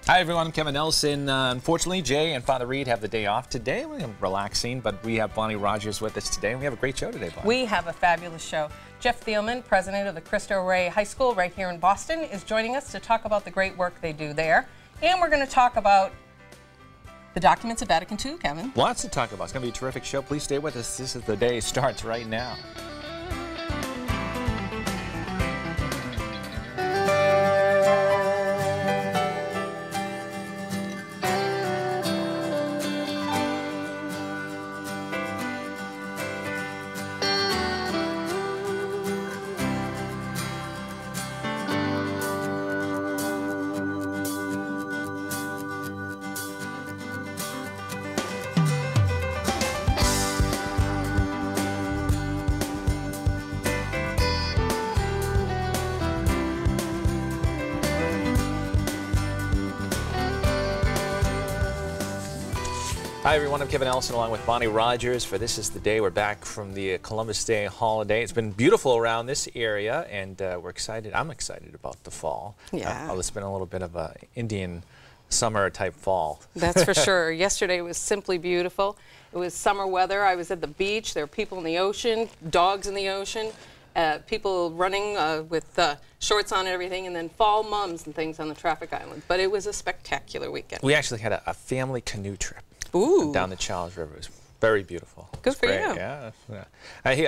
Hi everyone, I'm Kevin Nelson. Unfortunately, Jay and Father Reed have the day off today. We're relaxing, but we have Bonnie Rodgers with us today. We have a great show today, Bonnie. We have a fabulous show. Jeff Thielman, president of the Cristo Rey High School right here in Boston, is joining us to talk about the great work they do there. And we're going to talk about the documents of Vatican II, Kevin. Lots to talk about. It's going to be a terrific show. Please stay with us. This is the day starts right now. Hi everyone, I'm Kevin Nelson along with Bonnie Rodgers for This Is the Day. We're back from the Columbus Day holiday. It's been beautiful around this area and we're excited. I'm excited about the fall. Yeah. It's been a little bit of a Indian summer type fall. That's for sure. Yesterday was simply beautiful. It was summer weather. I was at the beach. There were people in the ocean, dogs in the ocean, people running with shorts on and everything, and then fall mums and things on the traffic island. But it was a spectacular weekend. We actually had a family canoe trip. Ooh. Down the Charles River. It was very beautiful. Good for you. Yeah.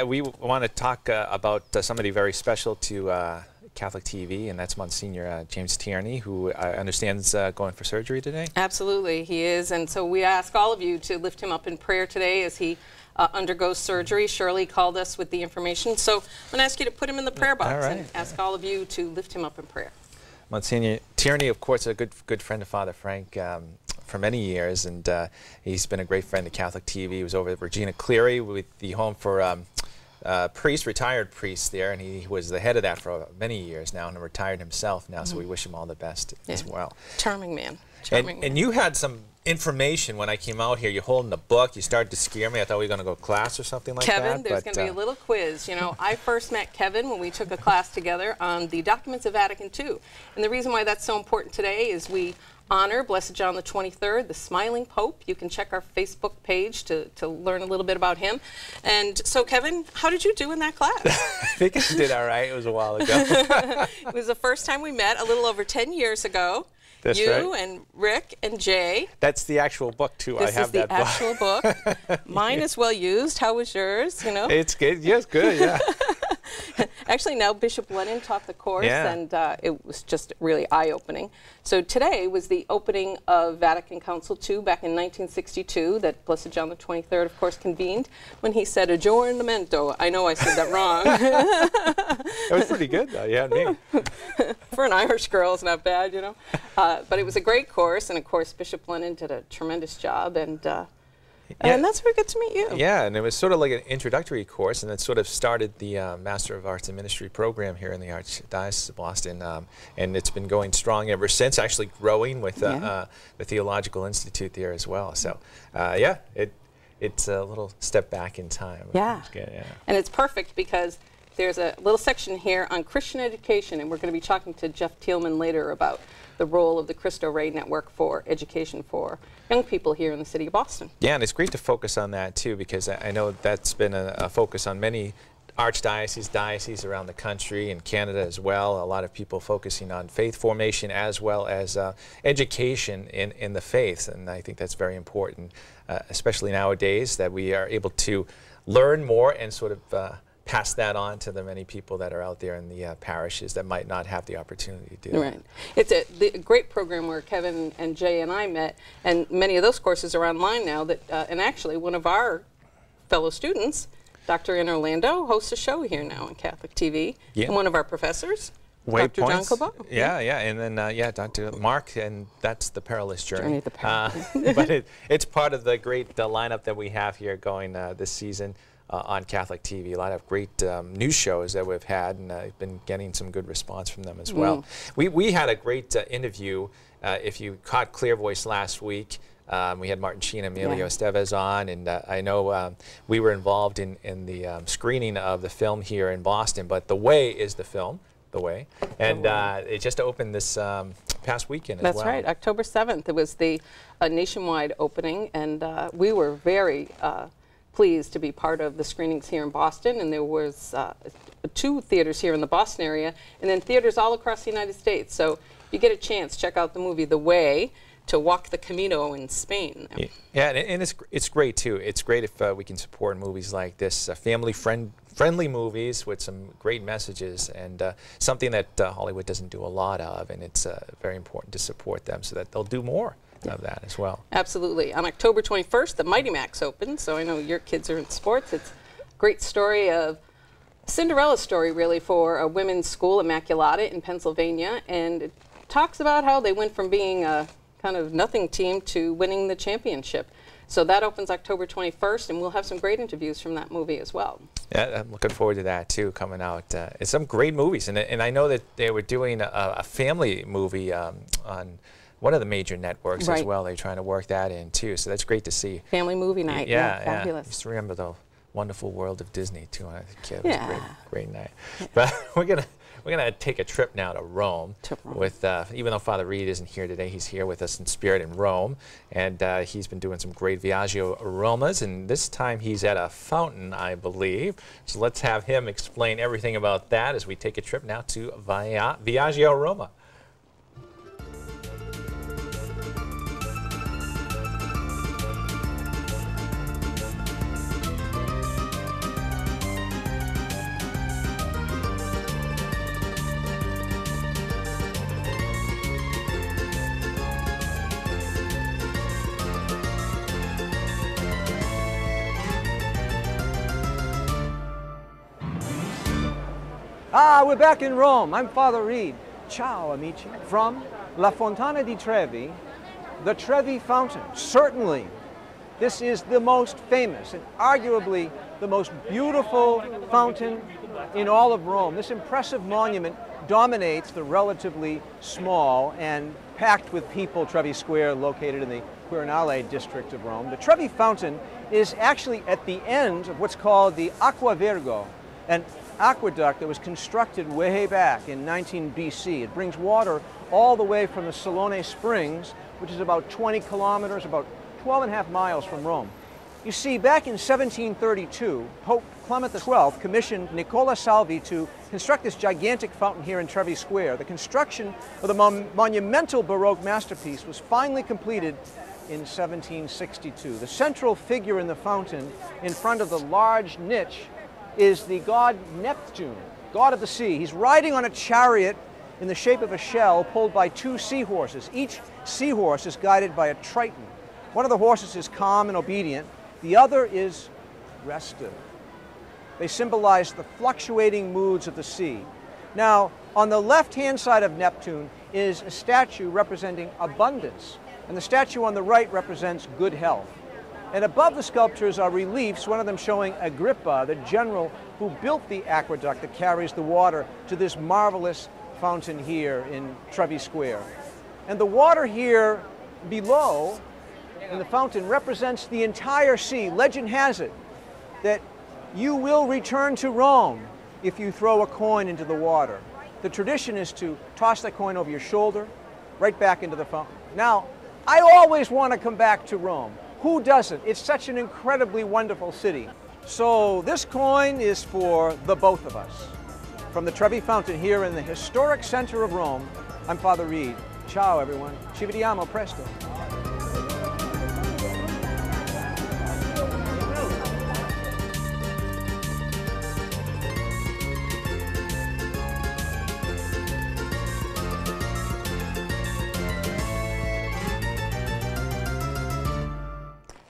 We want to talk about somebody very special to Catholic TV, and that's Monsignor James Tierney, who I understand is going for surgery today. Absolutely, he is. And so we ask all of you to lift him up in prayer today as he undergoes surgery. Shirley called us with the information. So I'm going to ask you to put him in the prayer box and ask all of you to lift him up in prayer. Monsignor Tierney, of course, a good friend of Father Frank for many years, and he's been a great friend to Catholic TV. He was over at Regina Cleary with the home for retired priests there, and he was the head of that for many years now, and retired himself now, so we wish him all the best as well. Charming man. And you had some information when I came out here. You're holding a book. You started to scare me. I thought we were going to go to class or something like that. Kevin, there's going to be a little quiz. You know, I first met Kevin when we took a class together on the documents of Vatican II. And the reason why that's so important today is we honor Blessed John the 23rd, the Smiling Pope. You can check our Facebook page to learn a little bit about him. And so, Kevin, how did you do in that class? I think I did all right. It was a while ago. It was the first time we met a little over 10 years ago. That's you right. and Rick and Jay. That's the actual book, too. I have that book. This is the actual book. Mine is well used. How was yours? You know? It's good. Yes, good, yeah. Actually, now Bishop Lennon taught the course, and it was just really eye-opening. So today was the opening of Vatican Council II back in 1962 that Blessed John the 23rd, of course, convened when he said aggiornamento. I know I said that wrong. It was pretty good, though. Yeah, me. For an Irish girl, it's not bad, you know. But it was a great course, and of course, Bishop Lennon did a tremendous job, and that's where we get to meet you. Yeah, and it was sort of like an introductory course, and it sort of started the Master of Arts and Ministry program here in the Archdiocese of Boston, and it's been going strong ever since, actually growing with the Theological Institute there as well. So, yeah, it's a little step back in time. Yeah, and it's perfect because there's a little section here on Christian education, and we're going to be talking to Jeff Thielman later about the role of the Cristo Rey Network for education for young people here in the city of Boston. Yeah, and it's great to focus on that, too, because I know that's been a focus on many dioceses around the country and Canada as well. A lot of people focusing on faith formation as well as education in the faith, and I think that's very important, especially nowadays, that we are able to learn more and sort of pass that on to the many people that are out there in the parishes that might not have the opportunity to do Right. It's a great program where Kevin and Jay and I met, and many of those courses are online now. And actually, one of our fellow students, Dr. in Orlando, hosts a show here now on Catholic TV, and one of our professors, Dr. John Cobo. Yeah, and then Dr. Mark, and that's the Perilous Journey. The Perilous. But it's part of the great lineup that we have here going this season. On Catholic TV. A lot of great news shows that we've had, and I've been getting some good response from them as well. We had a great interview. If you caught Clear Voice last week, we had Martin Sheen and Emilio Estevez on, and I know we were involved in the screening of the film here in Boston, but The Way is the film The Way. And it just opened this past weekend as well. That's right, October 7th. It was the nationwide opening, and we were very pleased to be part of the screenings here in Boston, and there was 2 theaters here in the Boston area, and then theaters all across the United States. So if you get a chance, check out the movie The Way, to walk the Camino in Spain. Yeah, and it's great too. It's great if we can support movies like this, family movies with some great messages, and something that Hollywood doesn't do a lot of, and it's very important to support them so that they'll do more of that as well. Absolutely. On October 21st, the Mighty Max opens, so I know your kids are in sports. It's a great story of Cinderella story, really, for a women's school, Immaculata, in Pennsylvania, and it talks about how they went from being a kind of nothing team to winning the championship. So that opens October 21st, and we'll have some great interviews from that movie as well. Yeah, I'm looking forward to that too, coming out. It's some great movies, and I know that they were doing a family movie on one of the major networks as well. They're trying to work that in too, so that's great to see. Family movie night, yeah, fabulous. I used to remember the Wonderful World of Disney too when I was a kid. It was a great night. But we're gonna take a trip now to Rome. With even though Father Reed isn't here today, he's here with us in spirit in Rome, and he's been doing some great Viaggio Aromas, and this time he's at a fountain, I believe. So let's have him explain everything about that as we take a trip now to Viaggio Roma. We're back in Rome. I'm Father Reed. Ciao, amici. From La Fontana di Trevi, the Trevi Fountain. Certainly, this is the most famous and arguably the most beautiful fountain in all of Rome. This impressive monument dominates the relatively small and packed with people Trevi Square, located in the Quirinale district of Rome. The Trevi Fountain is actually at the end of what's called the Acqua Virgo, an aqueduct that was constructed way back in 19 BC. It brings water all the way from the Salone Springs, which is about 20 kilometers, about 12 and a half miles from Rome. You see, back in 1732, Pope Clement XII commissioned Nicola Salvi to construct this gigantic fountain here in Trevi Square. The construction of the monumental Baroque masterpiece was finally completed in 1762. The central figure in the fountain, in front of the large niche, is the god Neptune, god of the sea. He's riding on a chariot in the shape of a shell pulled by 2 seahorses. Each seahorse is guided by a triton. One of the horses is calm and obedient. The other is restive. They symbolize the fluctuating moods of the sea. Now, on the left-hand side of Neptune is a statue representing abundance, and the statue on the right represents good health. And above the sculptures are reliefs, one of them showing Agrippa, the general who built the aqueduct that carries the water to this marvelous fountain here in Trevi Square. And the water here below in the fountain represents the entire sea. Legend has it that you will return to Rome if you throw a coin into the water. The tradition is to toss that coin over your shoulder, right back into the fountain. Now, I always want to come back to Rome. Who doesn't? It's such an incredibly wonderful city. So this coin is for the both of us. From the Trevi Fountain here in the historic center of Rome, I'm Father Reed. Ciao, everyone. Ci vediamo presto.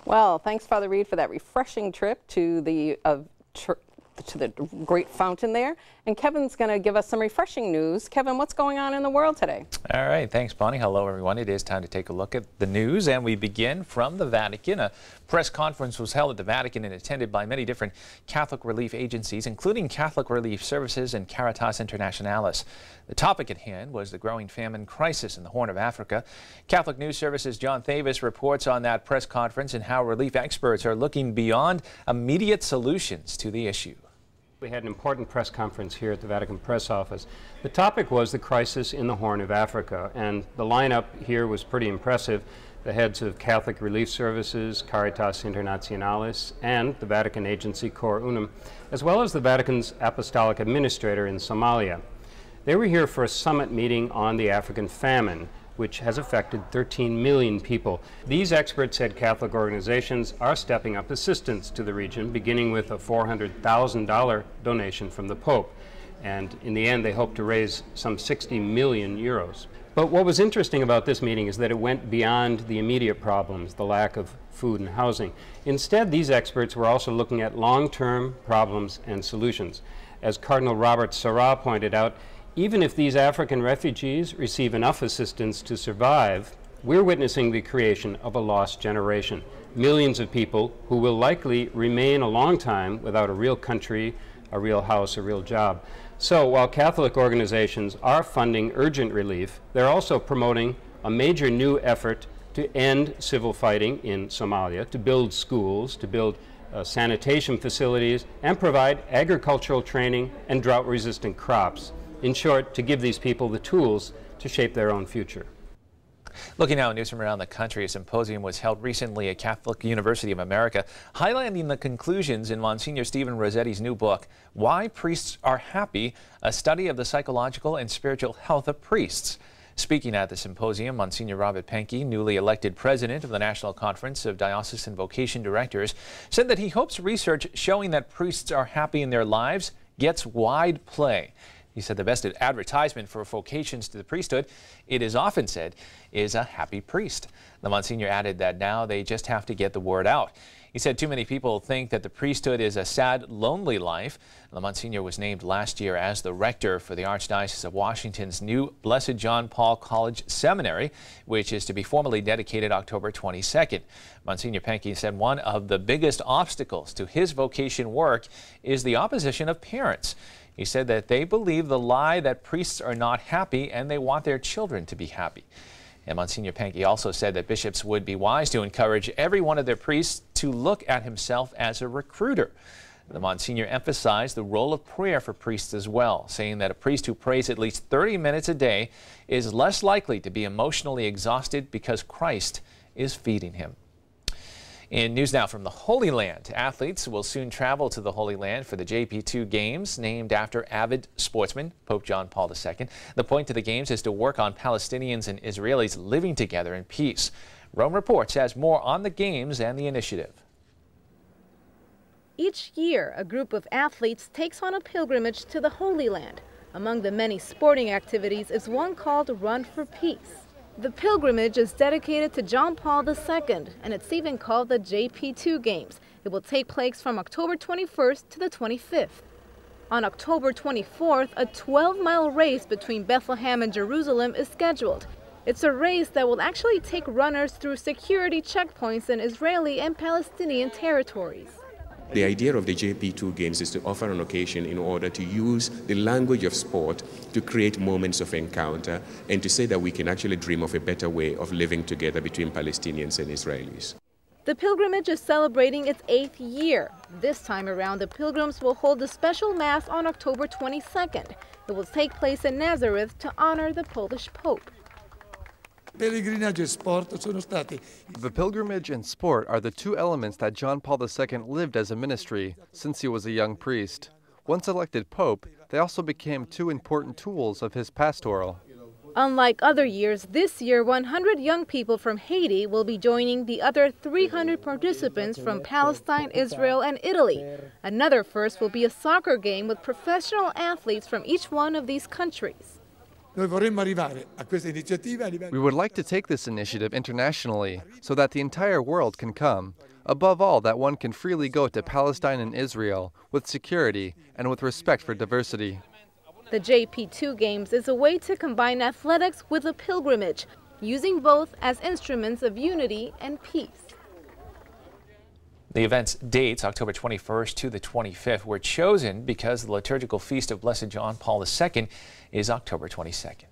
Well, thanks, Father Reed, for that refreshing trip to the great fountain there. And Kevin's going to give us some refreshing news. Kevin, what's going on in the world today? All right, thanks, Bonnie. Hello, everyone. It is time to take a look at the news, and we begin from the Vatican. A press conference was held at the Vatican and attended by many different Catholic relief agencies, including Catholic Relief Services and Caritas Internationalis. The topic at hand was the growing famine crisis in the Horn of Africa. Catholic News Service's John Thavis reports on that press conference and how relief experts are looking beyond immediate solutions to the issue. We had an important press conference here at the Vatican Press Office. The topic was the crisis in the Horn of Africa, and the lineup here was pretty impressive. The heads of Catholic Relief Services, Caritas Internationalis, and the Vatican agency Cor Unum, as well as the Vatican's Apostolic Administrator in Somalia. They were here for a summit meeting on the African famine, which has affected 13 million people. These experts said Catholic organizations are stepping up assistance to the region, beginning with a $400,000 donation from the Pope. And in the end, they hope to raise some 60 million euros. But what was interesting about this meeting is that it went beyond the immediate problems, the lack of food and housing. Instead, these experts were also looking at long-term problems and solutions. As Cardinal Robert Sarah pointed out, even if these African refugees receive enough assistance to survive, we're witnessing the creation of a lost generation. Millions of people who will likely remain a long time without a real country, a real house, a real job. So while Catholic organizations are funding urgent relief, they're also promoting a major new effort to end civil fighting in Somalia, to build schools, to build sanitation facilities, and provide agricultural training and drought-resistant crops. In short, to give these people the tools to shape their own future. Looking now at news from around the country, a symposium was held recently at Catholic University of America, highlighting the conclusions in Monsignor Stephen Rossetti's new book, Why Priests Are Happy, a study of the psychological and spiritual health of priests. Speaking at the symposium, Monsignor Robert Pankey, newly elected president of the National Conference of Diocesan Vocation Directors, said that he hopes research showing that priests are happy in their lives gets wide play. He said the best advertisement for vocations to the priesthood, it is often said, is a happy priest. The Monsignor added that now they just have to get the word out. He said too many people think that the priesthood is a sad, lonely life. The Monsignor was named last year as the rector for the Archdiocese of Washington's new Blessed John Paul College Seminary, which is to be formally dedicated October 22nd. Monsignor Pankey said one of the biggest obstacles to his vocation work is the opposition of parents. He said that they believe the lie that priests are not happy and they want their children to be happy. And Monsignor Pankey also said that bishops would be wise to encourage every one of their priests to look at himself as a recruiter. The Monsignor emphasized the role of prayer for priests as well, saying that a priest who prays at least 30 minutes a day is less likely to be emotionally exhausted because Christ is feeding him. In news now from the Holy Land, athletes will soon travel to the Holy Land for the JP2 Games, named after avid sportsman Pope John Paul II. The point of the Games is to work on Palestinians and Israelis living together in peace. Rome Reports has more on the Games and the initiative. Each year, a group of athletes takes on a pilgrimage to the Holy Land. Among the many sporting activities is one called Run for Peace. The pilgrimage is dedicated to John Paul II, and it's even called the JP2 Games. It will take place from October 21st to the 25th. On October 24th, a 12-mile race between Bethlehem and Jerusalem is scheduled. It's a race that will actually take runners through security checkpoints in Israeli and Palestinian territories. The idea of the JP2 Games is to offer an occasion in order to use the language of sport to create moments of encounter and to say that we can actually dream of a better way of living together between Palestinians and Israelis. The pilgrimage is celebrating its 8th year. This time around, the pilgrims will hold a special Mass on October 22nd. It will take place in Nazareth to honor the Polish Pope. The pilgrimage and sport are the two elements that John Paul II lived as a ministry since he was a young priest. Once elected Pope, they also became two important tools of his pastoral. Unlike other years, this year 100 young people from Haiti will be joining the other 300 participants from Palestine, Israel, and Italy. Another first will be a soccer game with professional athletes from each one of these countries. We would like to take this initiative internationally so that the entire world can come. Above all, that one can freely go to Palestine and Israel with security and with respect for diversity. The JP2 Games is a way to combine athletics with a pilgrimage, using both as instruments of unity and peace. The event's dates, October 21st to the 25th, were chosen because the liturgical feast of Blessed John Paul II is October 22nd.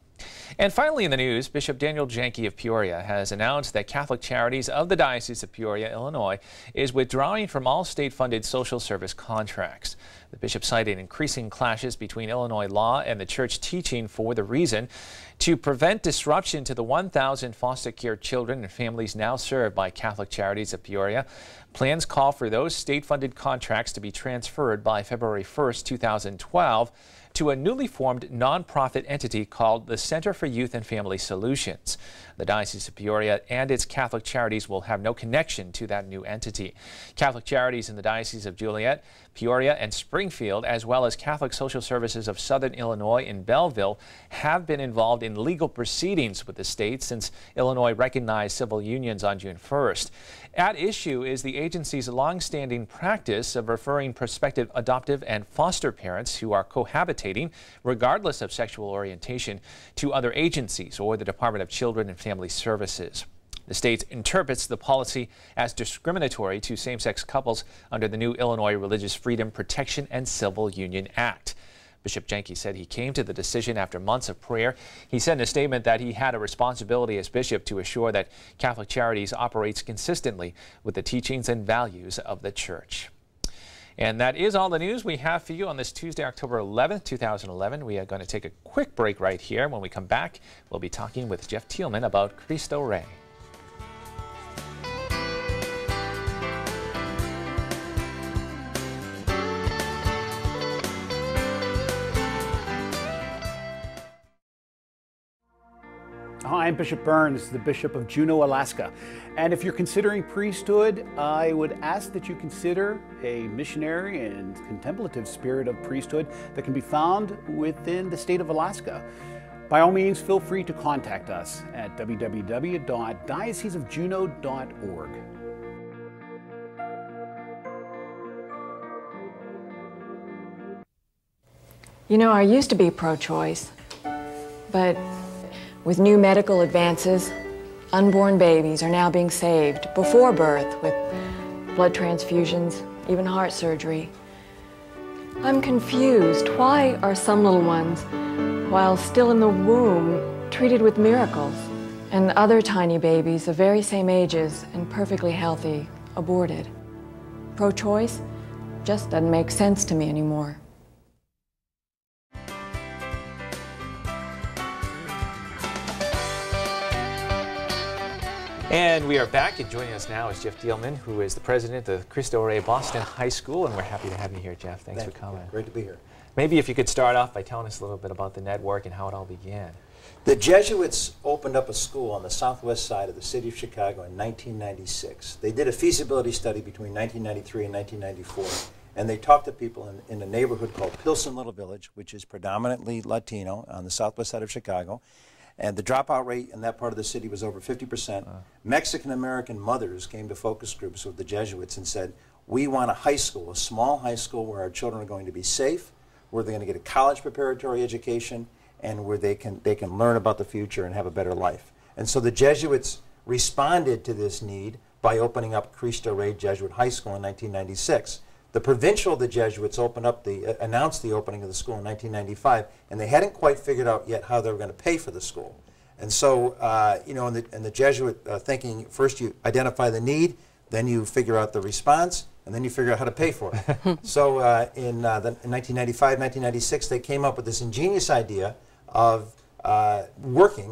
And finally in the news, Bishop Daniel Janke of Peoria has announced that Catholic Charities of the Diocese of Peoria, Illinois, is withdrawing from all state-funded social service contracts. The bishop cited increasing clashes between Illinois law and the church teaching for the reason to prevent disruption to the 1,000 foster care children and families now served by Catholic Charities of Peoria. Plans call for those state-funded contracts to be transferred by February 1st, 2012 to a newly formed nonprofit entity called the Center for Youth and Family Solutions. The Diocese of Peoria and its Catholic Charities will have no connection to that new entity. Catholic Charities in the Diocese of Joliet, Peoria, and Springfield, as well as Catholic Social Services of Southern Illinois in Belleville, have been involved in legal proceedings with the state since Illinois recognized civil unions on June 1st. At issue is the agency's long-standing practice of referring prospective adoptive and foster parents who are cohabitating, regardless of sexual orientation, to other agencies or the Department of Children and Family Services. The state interprets the policy as discriminatory to same-sex couples under the new Illinois Religious Freedom Protection and Civil Union Act. Bishop Janke said he came to the decision after months of prayer. He said in a statement that he had a responsibility as bishop to assure that Catholic Charities operates consistently with the teachings and values of the Church. And that is all the news we have for you on this Tuesday, October 11th, 2011. We are going to take a quick break right here. When we come back, we'll be talking with Jeff Thielman about Cristo Rey. Hi, I'm Bishop Burns, the Bishop of Juneau, Alaska. And if you're considering priesthood, I would ask that you consider a missionary and contemplative spirit of priesthood that can be found within the state of Alaska. By all means, feel free to contact us at www.dioceseofjuneau.org. You know, I used to be pro-choice, but with new medical advances, unborn babies are now being saved before birth with blood transfusions, even heart surgery. I'm confused. Why are some little ones, while still in the womb, treated with miracles, and other tiny babies of very same ages and perfectly healthy aborted? Pro-choice just doesn't make sense to me anymore. And we are back, and joining us now is Jeff Thielman, who is the president of Cristo Rey Boston High School, and we're happy to have you here, Jeff. Thanks for coming. Great to be here. Maybe if you could start off by telling us a little bit about the network and how it all began. The Jesuits opened up a school on the southwest side of the city of Chicago in 1996. They did a feasibility study between 1993 and 1994, and they talked to people in a neighborhood called Pilsen Little Village, which is predominantly Latino on the southwest side of Chicago. And the dropout rate in that part of the city was over 50%. Mexican-American mothers came to focus groups with the Jesuits and said, we want a high school, a small high school where our children are going to be safe, where they're going to get a college preparatory education, and where they can learn about the future and have a better life. And so the Jesuits responded to this need by opening up Cristo Rey Jesuit High School in 1996. The provincial of the Jesuits announced the opening of the school in 1995, and they hadn't quite figured out yet how they were going to pay for the school. And so, you know, in the Jesuit thinking, first you identify the need, then you figure out the response, and then you figure out how to pay for it. So in 1995, 1996, they came up with this ingenious idea of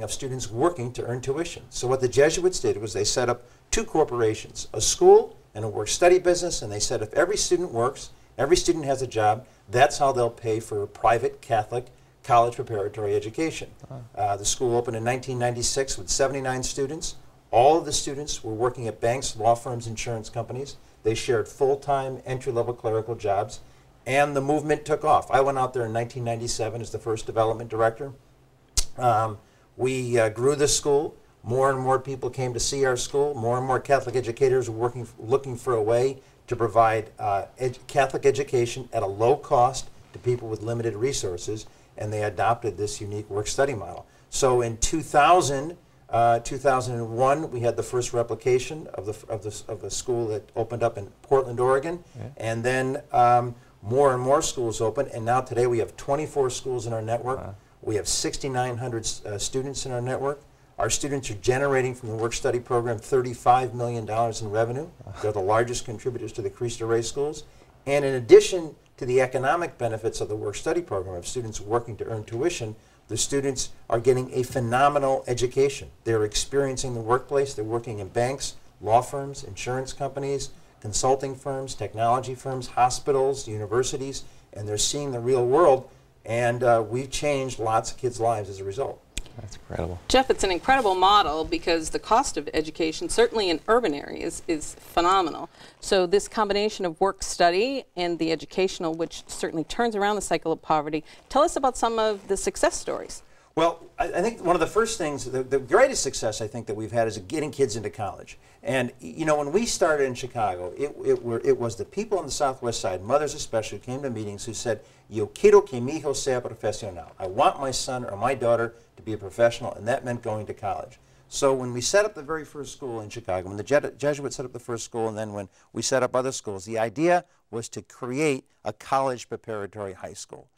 students working to earn tuition. So what the Jesuits did was they set up two corporations, a school and a work-study business, and they said if every student works, every student has a job, that's how they'll pay for a private Catholic college preparatory education. The school opened in 1996 with 79 students. All of the students were working at banks, law firms, insurance companies. They shared full-time, entry-level clerical jobs, and the movement took off. I went out there in 1997 as the first development director. We grew the school. More and more people came to see our school. More and more Catholic educators were looking for a way to provide Catholic education at a low cost to people with limited resources, and they adopted this unique work-study model. So in 2001, we had the first replication of the school that opened up in Portland, Oregon, and then more and more schools opened, and now today we have 24 schools in our network. We have 6,900 students in our network. Our students are generating from the work-study program $35 million in revenue. They're the largest contributors to the Cristo Rey schools. And in addition to the economic benefits of the work-study program of students working to earn tuition, the students are getting a phenomenal education. They're experiencing the workplace. They're working in banks, law firms, insurance companies, consulting firms, technology firms, hospitals, universities, and they're seeing the real world. And we've changed lots of kids' lives as a result. That's incredible. Jeff, it's an incredible model because the cost of education, certainly in urban areas, is phenomenal. So this combination of work-study and the educational, which certainly turns around the cycle of poverty. Tell us about some of the success stories. Well, I think one of the first things, the greatest success I think that we've had is getting kids into college. And you know, when we started in Chicago, it was the people on the Southwest Side, mothers especially, who came to meetings who said, "Yo quiero que mi hijo sea profesional." I want my son or my daughter to be a professional, and that meant going to college. So when we set up the very first school in Chicago, when the Jesuits set up the first school, and then when we set up other schools, the idea was to create a college preparatory high school.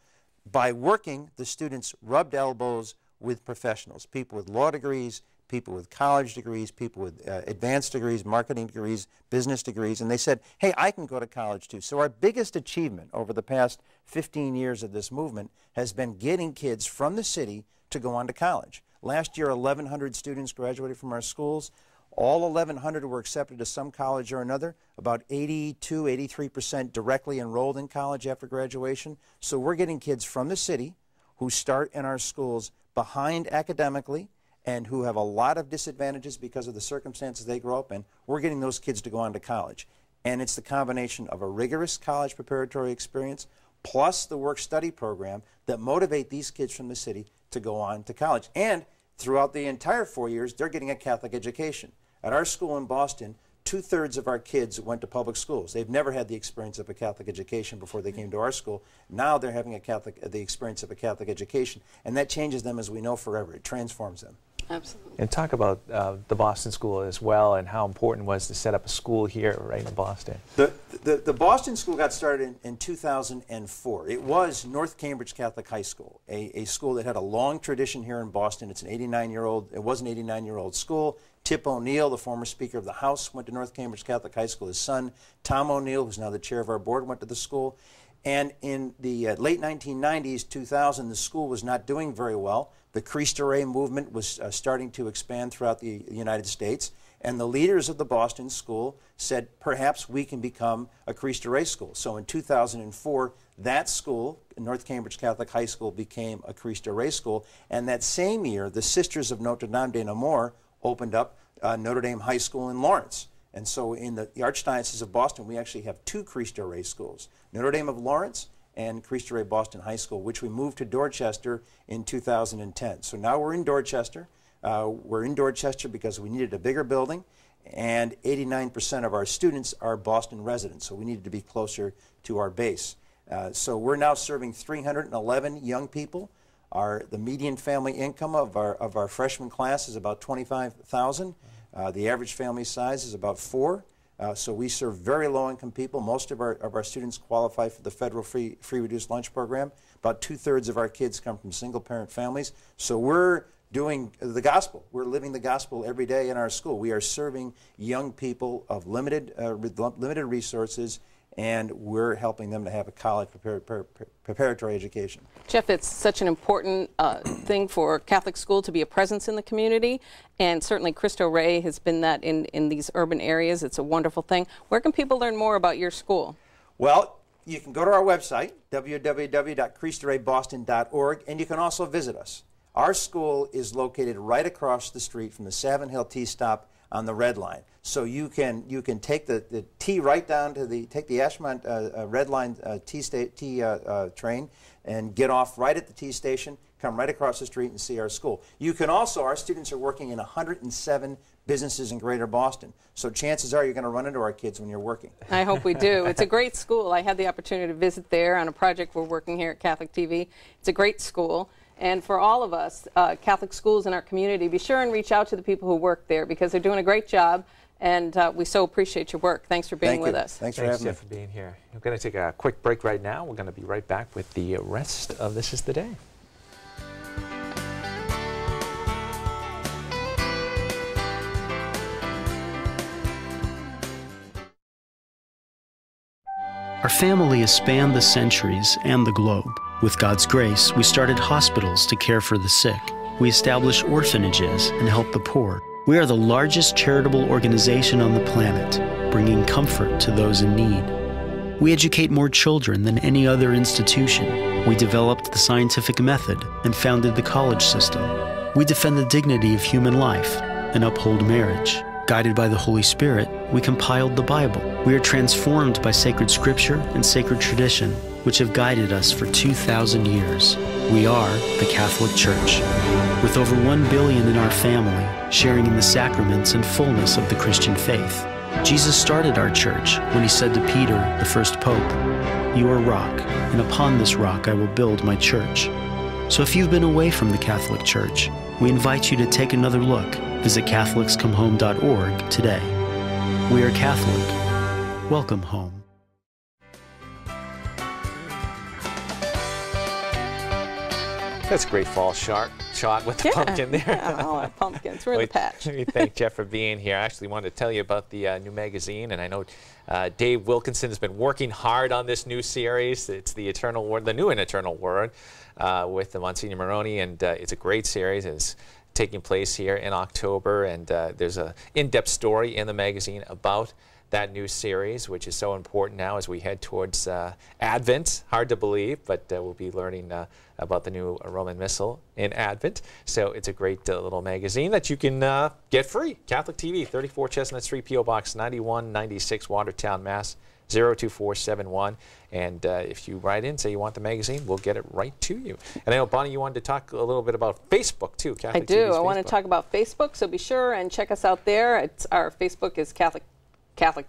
By working, the students rubbed elbows with professionals, people with law degrees, people with college degrees, people with advanced degrees, marketing degrees, business degrees, and they said, hey, I can go to college too. So our biggest achievement over the past 15 years of this movement has been getting kids from the city to go on to college. Last year, 1,100 students graduated from our schools. All 1,100 were accepted to some college or another. About 82, 83% directly enrolled in college after graduation. So we're getting kids from the city who start in our schools behind academically and who have a lot of disadvantages because of the circumstances they grow up in. We're getting those kids to go on to college. And it's the combination of a rigorous college preparatory experience plus the work-study program that motivate these kids from the city to go on to college. And throughout the entire 4 years, they're getting a Catholic education. At our school in Boston, 2/3 of our kids went to public schools. They've never had the experience of a Catholic education before they came to our school. Now they're having the experience of a Catholic education, and that changes them, as we know, forever. It transforms them. Absolutely. And talk about the Boston school as well, and how important it was to set up a school here right in Boston. The Boston school got started in 2004. It was North Cambridge Catholic High School, a school that had a long tradition here in Boston. It's an 89-year-old school. Tip O'Neill, the former Speaker of the House, went to North Cambridge Catholic High School. His son, Tom O'Neill, who's now the chair of our board, went to the school. And in the late 1990s, 2000, the school was not doing very well. The Cristo Rey movement was starting to expand throughout the United States. And the leaders of the Boston school said, perhaps we can become a Cristo Rey school. So in 2004, that school, North Cambridge Catholic High School, became a Cristo Rey school. And that same year, the Sisters of Notre Dame de Namur opened up Notre Dame High School in Lawrence. And so in the Archdiocese of Boston, we actually have two Cristo Rey schools, Notre Dame of Lawrence and Cristo Rey Boston High School, which we moved to Dorchester in 2010. So now we're in Dorchester. We're in Dorchester because we needed a bigger building, and 89% of our students are Boston residents, so we needed to be closer to our base. So we're now serving 311 young people. The median family income of our freshman class is about $25,000. The average family size is about 4. So we serve very low-income people. Most of our students qualify for the federal free reduced lunch program. About 2/3 of our kids come from single-parent families. So we're doing the gospel. We're living the gospel every day in our school. We are serving young people of limited resources, and we're helping them to have a college preparatory education. Jeff, it's such an important thing for Catholic school to be a presence in the community, and certainly Cristo Rey has been that in these urban areas. It's a wonderful thing. Where can people learn more about your school? Well, you can go to our website, www.cristoreyboston.org, and you can also visit us. Our school is located right across the street from the Savin Hill T stop on the Red Line. So you can take the T right down to take the Ashmont Red Line T train and get off right at the T station, come right across the street and see our school. You can also, our students are working in 107 businesses in Greater Boston. So chances are you're going to run into our kids when you're working. I hope we do. It's a great school. I had the opportunity to visit there on a project we're working here at Catholic TV. It's a great school. And for all of us, Catholic schools in our community, be sure and reach out to the people who work there because they're doing a great job, and we so appreciate your work. Thanks for being with us. Thanks for having me. Jeff, for being here. We're going to take a quick break right now. We're going to be right back with the rest of This Is the Day. Our family has spanned the centuries and the globe. With God's grace, we started hospitals to care for the sick. We established orphanages and help the poor. We are the largest charitable organization on the planet, bringing comfort to those in need. We educate more children than any other institution. We developed the scientific method and founded the college system. We defend the dignity of human life and uphold marriage. Guided by the Holy Spirit, we compiled the Bible. We are transformed by sacred scripture and sacred tradition, which have guided us for 2,000 years. We are the Catholic Church, with over 1 billion in our family, sharing in the sacraments and fullness of the Christian faith. Jesus started our church when he said to Peter, the first pope, "You are rock, and upon this rock I will build my church." So if you've been away from the Catholic Church, we invite you to take another look. Visit CatholicsComeHome.org today. We are Catholic. Welcome home. That's a great fall shot with the pumpkin there. Yeah, all our pumpkins. We're in the patch. We thank Jeff for being here. I actually wanted to tell you about the new magazine, and I know Dave Wilkinson has been working hard on this new series. It's the Eternal Word, the New and Eternal Word, with Monsignor Moroni, and it's a great series. It's taking place here in October, and there's an in-depth story in the magazine about that new series, which is so important now as we head towards Advent. Hard to believe, but we'll be learning about the new Roman Missal in Advent. So it's a great little magazine that you can get free. Catholic TV, 34 Chestnut Street, P.O. Box 9196, Watertown, Mass. 02471. And if you write in, say you want the magazine, we'll get it right to you. And I know, Bonnie, you wanted to talk a little bit about Facebook, too. Catholic I do. TV's I want to talk about Facebook, so be sure and check us out there. Our Facebook is Catholic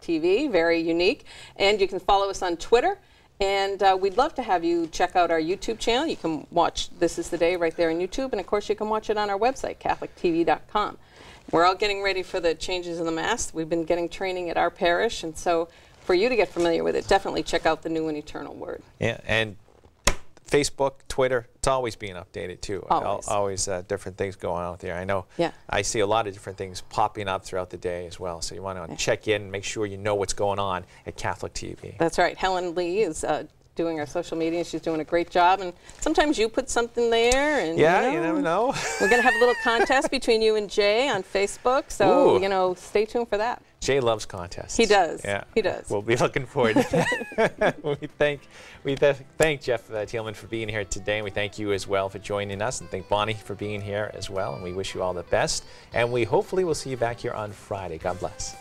TV, very unique. And you can follow us on Twitter. And we'd love to have you check out our YouTube channel. You can watch This Is the Day right there on YouTube. And, of course, you can watch it on our website, CatholicTV.com. We're all getting ready for the changes in the Mass. We've been getting training at our parish. And so for you to get familiar with it, definitely check out the New and Eternal Word. Yeah, and Facebook, Twitter, it's always being updated, too. Always different things going on out there. I know I see a lot of different things popping up throughout the day as well. So you want to check in and make sure you know what's going on at Catholic TV. That's right. Helen Lee is doing our social media. She's doing a great job. And sometimes you put something there. And yeah, you never know. We're going to have a little contest between you and Jay on Facebook. So, you know, stay tuned for that. Jay loves contests. He does. Yeah. He does. We'll be looking forward to that. we thank Jeff Thielman for being here today. And we thank you as well for joining us. And thank Bonnie for being here as well. And we wish you all the best. And we hopefully will see you back here on Friday. God bless.